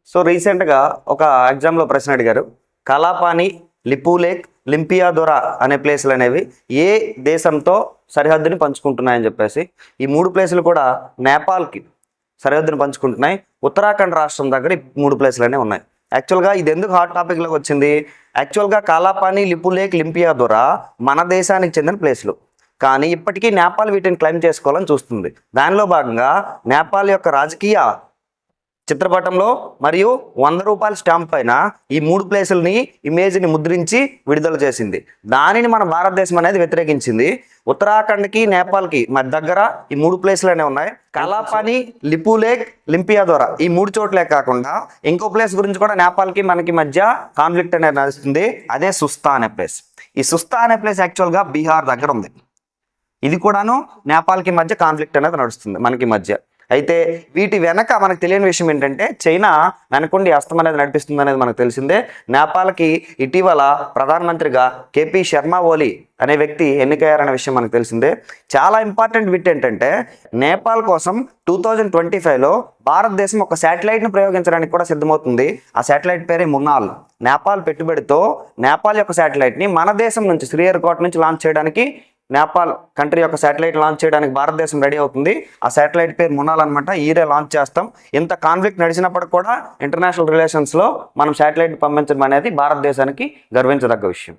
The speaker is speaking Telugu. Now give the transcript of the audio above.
సో రీసెంట్గా ఒక ఎగ్జామ్లో ప్రశ్న అడిగారు, కాలాపాని, లిపులేక్, లింపియాదొరా అనే ప్లేసులు అనేవి ఏ దేశంతో సరిహద్దుని పంచుకుంటున్నాయని చెప్పేసి. ఈ 3 ప్లేసులు కూడా నేపాల్కి సరిహద్దుని పంచుకుంటున్నాయి. ఉత్తరాఖండ్ రాష్ట్రం దగ్గర ఈ 3 ప్లేసులు అనేవి ఉన్నాయి. యాక్చువల్గా ఇది ఎందుకు హాట్ టాపిక్లోకి వచ్చింది? యాక్చువల్గా కాలాపాని, లిపులేక్, లింపియాదొరా మన దేశానికి చెందిన ప్లేసులు, కానీ ఇప్పటికీ నేపాల్ వీటిని క్లెయిమ్ చేసుకోవాలని చూస్తుంది. దానిలో భాగంగా నేపాల్ యొక్క రాజకీయ చిత్రపటంలో మరియు 100 రూపాయల స్టాంప్ పైన ఈ 3 ప్లేసులని ఇమేజ్ని ముద్రించి విడుదల చేసింది. దానిని మన భారతదేశం అనేది వ్యతిరేకించింది. ఉత్తరాఖండ్కి, నేపాల్కి మధ్య దగ్గర ఈ 3 ప్లేసులు అనేవి ఉన్నాయి. కాలాపాని, లిపులేక్, లింపియాదొరా ఈ 3 చోట్లే కాకుండా ఇంకో ప్లేస్ గురించి కూడా నేపాల్కి మనకి మధ్య కాన్ఫ్లిక్ట్ అనేది నడుస్తుంది. అదే సుస్తా అనే ప్లేస్. ఈ సుస్తా అనే ప్లేస్ యాక్చువల్గా బీహార్ దగ్గర ఉంది. ఇది కూడాను నేపాల్కి మధ్య కాన్ఫ్లిక్ట్ అనేది నడుస్తుంది మనకి మధ్య. అయితే వీటి వెనక మనకు తెలియని విషయం ఏంటంటే చైనా వెనకుండి హస్తం అనేది నడిపిస్తుంది అనేది మనకు తెలిసిందే. నేపాల్కి ఇటీవల ప్రధానమంత్రిగా కేపీ శర్మ ఓలీ అనే వ్యక్తి ఎన్నికయ్యారనే విషయం మనకు తెలిసిందే. చాలా ఇంపార్టెంట్ బిట్ ఏంటంటే నేపాల్ కోసం 2025లో భారతదేశం ఒక శాటిలైట్ను ప్రయోగించడానికి కూడా సిద్ధమవుతుంది. ఆ శాటిలైట్ పేరే మున్నాల్. నేపాల్ పెట్టుబడితో నేపాల్ యొక్క శాటిలైట్ని మన దేశం నుంచి శ్రీహరికోట నుంచి లాంచ్ చేయడానికి, నేపాల్ కంట్రీ యొక్క శాటిలైట్ లాంచ్ చేయడానికి భారతదేశం రెడీ అవుతుంది. ఆ శాటిలైట్ పేరు మున్నాల్ అనమాట. ఈరే లాంచ్ చేస్తాం. ఇంత కాన్ఫ్లిక్ట్ నడిచినప్పటికి కూడా ఇంటర్నేషనల్ రిలేషన్స్లో మనం శాటిలైట్ పంపించడం అనేది భారతదేశానికి గర్వించదగ్గ విషయం.